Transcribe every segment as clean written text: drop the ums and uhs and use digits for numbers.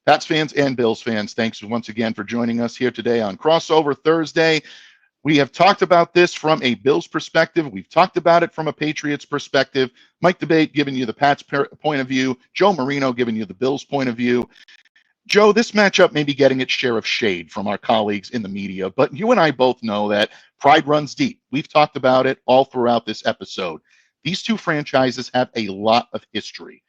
Pats fans and Bills fans, thanks once again for joining us here today on Crossover Thursday. We have talked about this from a Bills perspective. We've talked about it from a Patriots perspective. Mike Debate giving you the Pats point of view. Joe Marino giving you the Bills point of view. Joe, this matchup may be getting its share of shade from our colleagues in the media, but you and I both know that pride runs deep. We've talked about it all throughout this episode. These two franchises have a lot of history.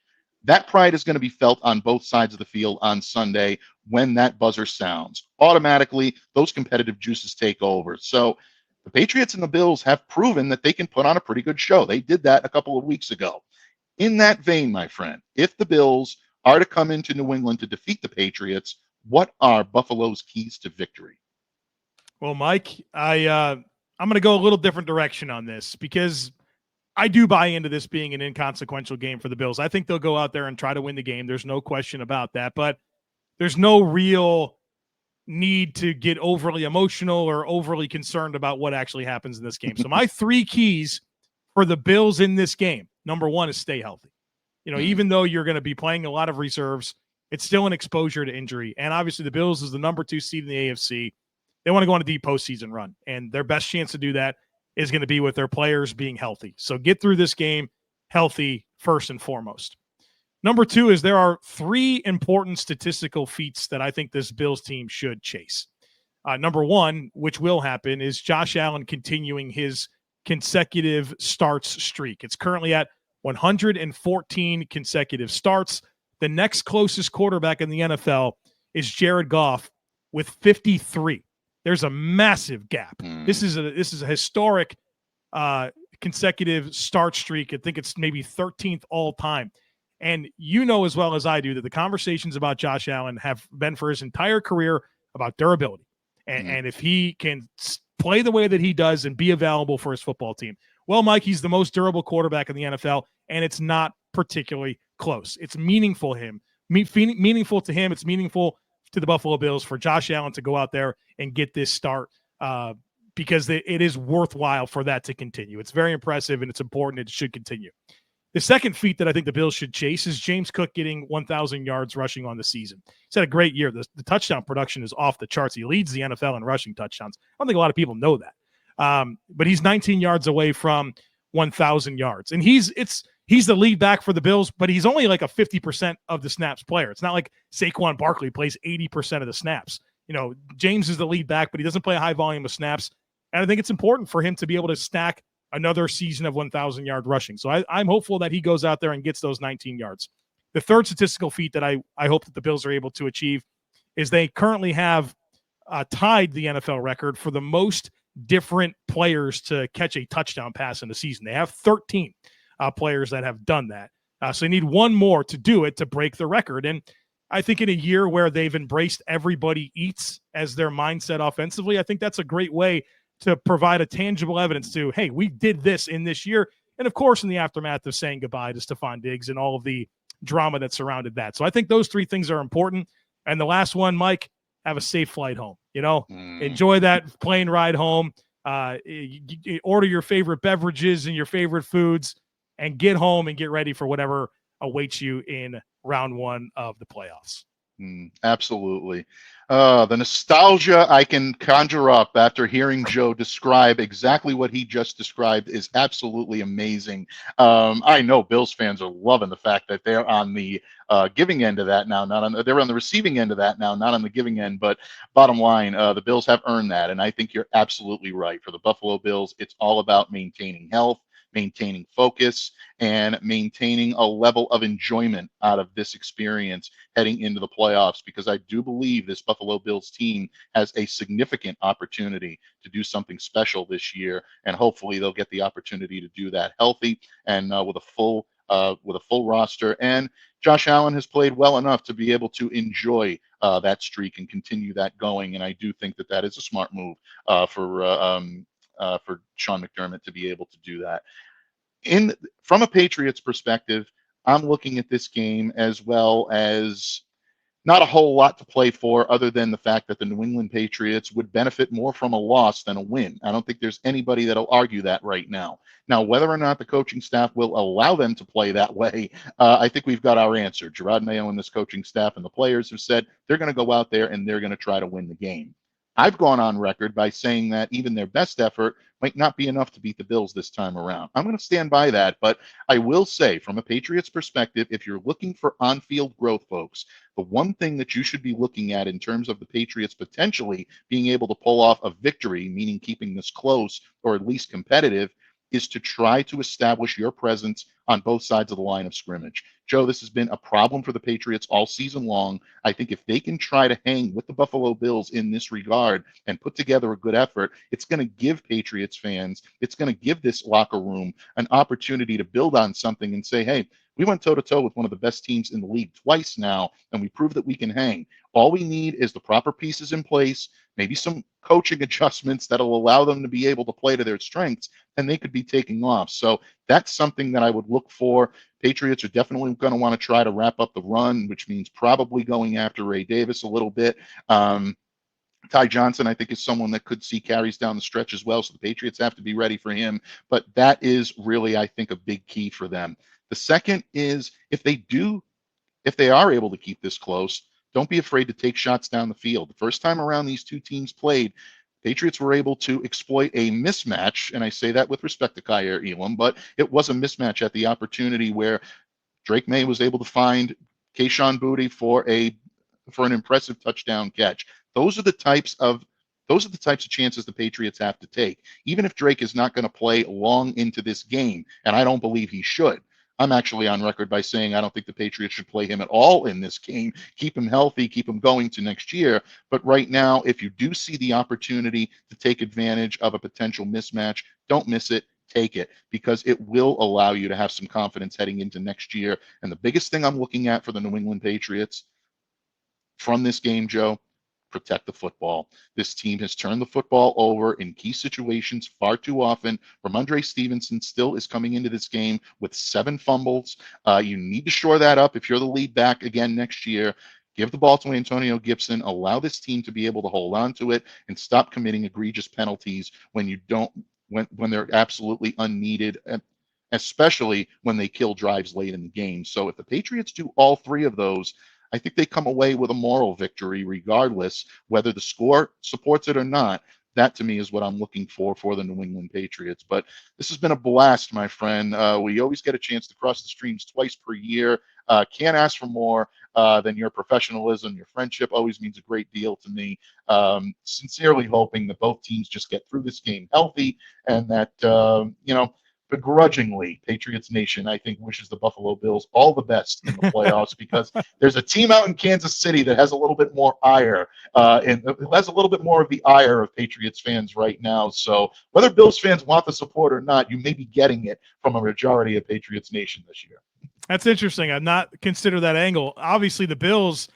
That pride is going to be felt on both sides of the field on Sunday when that buzzer sounds. Automatically, those competitive juices take over. So the Patriots and the Bills have proven that they can put on a pretty good show. They did that a couple of weeks ago. In that vein, my friend, if the Bills are to come into New England to defeat the Patriots, what are Buffalo's keys to victory? Well, Mike, I'm going to go a little different direction on this because I do buy into this being an inconsequential game for the Bills. I think they'll go out there and try to win the game. There's no question about that, but there's no real need to get overly emotional or overly concerned about what actually happens in this game. So my three keys for the Bills in this game, number one is stay healthy. Even though you're going to be playing a lot of reserves, it's still an exposure to injury. And obviously the Bills is the number 2 seed in the AFC. They want to go on a deep postseason run, and their best chance to do that is going to be with their players being healthy. So get through this game healthy first and foremost. Number two is there are 3 important statistical feats that I think this Bills team should chase. Number one, which will happen, is Josh Allen continuing his consecutive starts streak. It's currently at 114 consecutive starts. The next closest quarterback in the NFL is Jared Goff with 53. There's a massive gap. This is a historic consecutive start streak. I think it's maybe 13th all time. And you know as well as I do that the conversations about Josh Allen have been for his entire career about durability. And if he can play the way that he does and be available for his football team, well, Mike, he's the most durable quarterback in the NFL, and it's not particularly close. It's meaningful to him. It's meaningful to the Buffalo Bills for Josh Allen to go out there and get this start because it is worthwhile for that to continue. It's very impressive, and it's important. It should continue. The second feat that I think the Bills should chase is James Cook getting 1,000 yards rushing on the season. He's had a great year. The touchdown production is off the charts. He leads the NFL in rushing touchdowns. I don't think a lot of people know that. But he's 19 yards away from 1,000 yards. And he's the lead back for the Bills, but he's only like a 50% of the snaps player. It's not like Saquon Barkley plays 80% of the snaps. James is the lead back, but he doesn't play a high volume of snaps. And I think it's important for him to be able to stack another season of 1,000-yard rushing. So I'm hopeful that he goes out there and gets those 19 yards. The third statistical feat that I hope that the Bills are able to achieve is they currently have tied the NFL record for the most different players to catch a touchdown pass in the season. They have 13 players that have done that. So they need one more to do it to break the record. And I think in a year where they've embraced everybody eats as their mindset offensively, I think that's a great way to provide a tangible evidence to, hey, we did this in this year. And of course, in the aftermath of saying goodbye to Stephon Diggs and all of the drama that surrounded that. So I think those 3 things are important. And the last one, Mike, have a safe flight home. Enjoy that plane ride home. You order your favorite beverages and your favorite foods and get home and get ready for whatever awaits you in round 1 of the playoffs. Absolutely. The nostalgia I can conjure up after hearing Joe describe exactly what he just described is absolutely amazing. I know Bills fans are loving the fact that they're on the giving end of that now, they're on the receiving end of that now, not on the giving end. But bottom line, the Bills have earned that, and I think you're absolutely right. For the Buffalo Bills, it's all about maintaining health, maintaining focus, and maintaining a level of enjoyment out of this experience heading into the playoffs, because I do believe this Buffalo Bills team has a significant opportunity to do something special this year, and hopefully they'll get the opportunity to do that healthy and with a full roster. And Josh Allen has played well enough to be able to enjoy that streak and continue that going, and I do think that is a smart move for Sean McDermott to be able to do that. From a Patriots perspective, I'm looking at this game as well as not a whole lot to play for other than the fact that the New England Patriots would benefit more from a loss than a win. I don't think there's anybody that'll argue that right now. Now, whether or not the coaching staff will allow them to play that way, I think we've got our answer. Gerard Mayo and this coaching staff and the players have said they're going to go out there and they're going to try to win the game. I've gone on record by saying that even their best effort might not be enough to beat the Bills this time around. I'm going to stand by that, but I will say, from a Patriots perspective, if you're looking for on-field growth, folks, the one thing that you should be looking at in terms of the Patriots potentially being able to pull off a victory, meaning keeping this close or at least competitive, is to try to establish your presence on both sides of the line of scrimmage. Joe, this has been a problem for the Patriots all season long. I think if they can try to hang with the Buffalo Bills in this regard and put together a good effort, it's going to give Patriots fans, it's going to give this locker room an opportunity to build on something and say, hey, we went toe-to-toe with one of the best teams in the league twice now, and we proved that we can hang. All we need is the proper pieces in place, maybe some coaching adjustments that'll allow them to be able to play to their strengths, and they could be taking off. So that's something that I would look for. Patriots are definitely going to want to try to wrap up the run, which means probably going after Ray Davis a little bit. Ty Johnson, I think, is someone that could see carries down the stretch as well. So the Patriots have to be ready for him. But that is really, I think, a big key for them. The second is if they are able to keep this close, don't be afraid to take shots down the field. The first time around these two teams played, Patriots were able to exploit a mismatch, and I say that with respect to Kaiir Elam, but it was a mismatch at the opportunity where Drake May was able to find Kayshon Boutte for an impressive touchdown catch. Those are the types of chances the Patriots have to take. Even if Drake is not going to play long into this game, and I don't believe he should. I'm actually on record by saying I don't think the Patriots should play him at all in this game. Keep him healthy, keep him going to next year. But right now, if you do see the opportunity to take advantage of a potential mismatch, don't miss it. Take it, because it will allow you to have some confidence heading into next year. And the biggest thing I'm looking at for the New England Patriots from this game, Joe, protect the football. This team has turned the football over in key situations far too often. Ramondre Stevenson still is coming into this game with 7 fumbles. You need to shore that up if you're the lead back again next year. Give the ball to Antonio Gibson. Allow this team to be able to hold on to it and stop committing egregious penalties when they're absolutely unneeded, especially when they kill drives late in the game. So if the Patriots do all 3 of those, I think they come away with a moral victory regardless, whether the score supports it or not. That, to me, is what I'm looking for the New England Patriots. But this has been a blast, my friend. We always get a chance to cross the streams twice per year. Can't ask for more than your professionalism. Your friendship always means a great deal to me. Sincerely hoping that both teams just get through this game healthy and that, begrudgingly, Patriots Nation, I think, wishes the Buffalo Bills all the best in the playoffs because there's a team out in Kansas City that has a little bit more ire and has a little bit more of the ire of Patriots fans right now. So whether Bills fans want the support or not, you may be getting it from a majority of Patriots Nation this year. That's interesting. I've not considered that angle. Obviously, the Bills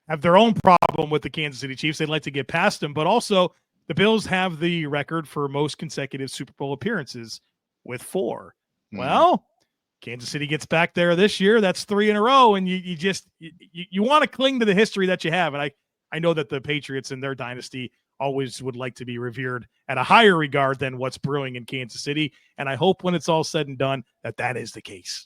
have their own problem with the Kansas City Chiefs. They'd like to get past them, but also the Bills have the record for most consecutive Super Bowl appearances with 4. Well, Kansas City gets back there this year. That's 3 in a row, and you want to cling to the history that you have. And I know that the Patriots and their dynasty always would like to be revered at a higher regard than what's brewing in Kansas City, and I hope when it's all said and done that is the case.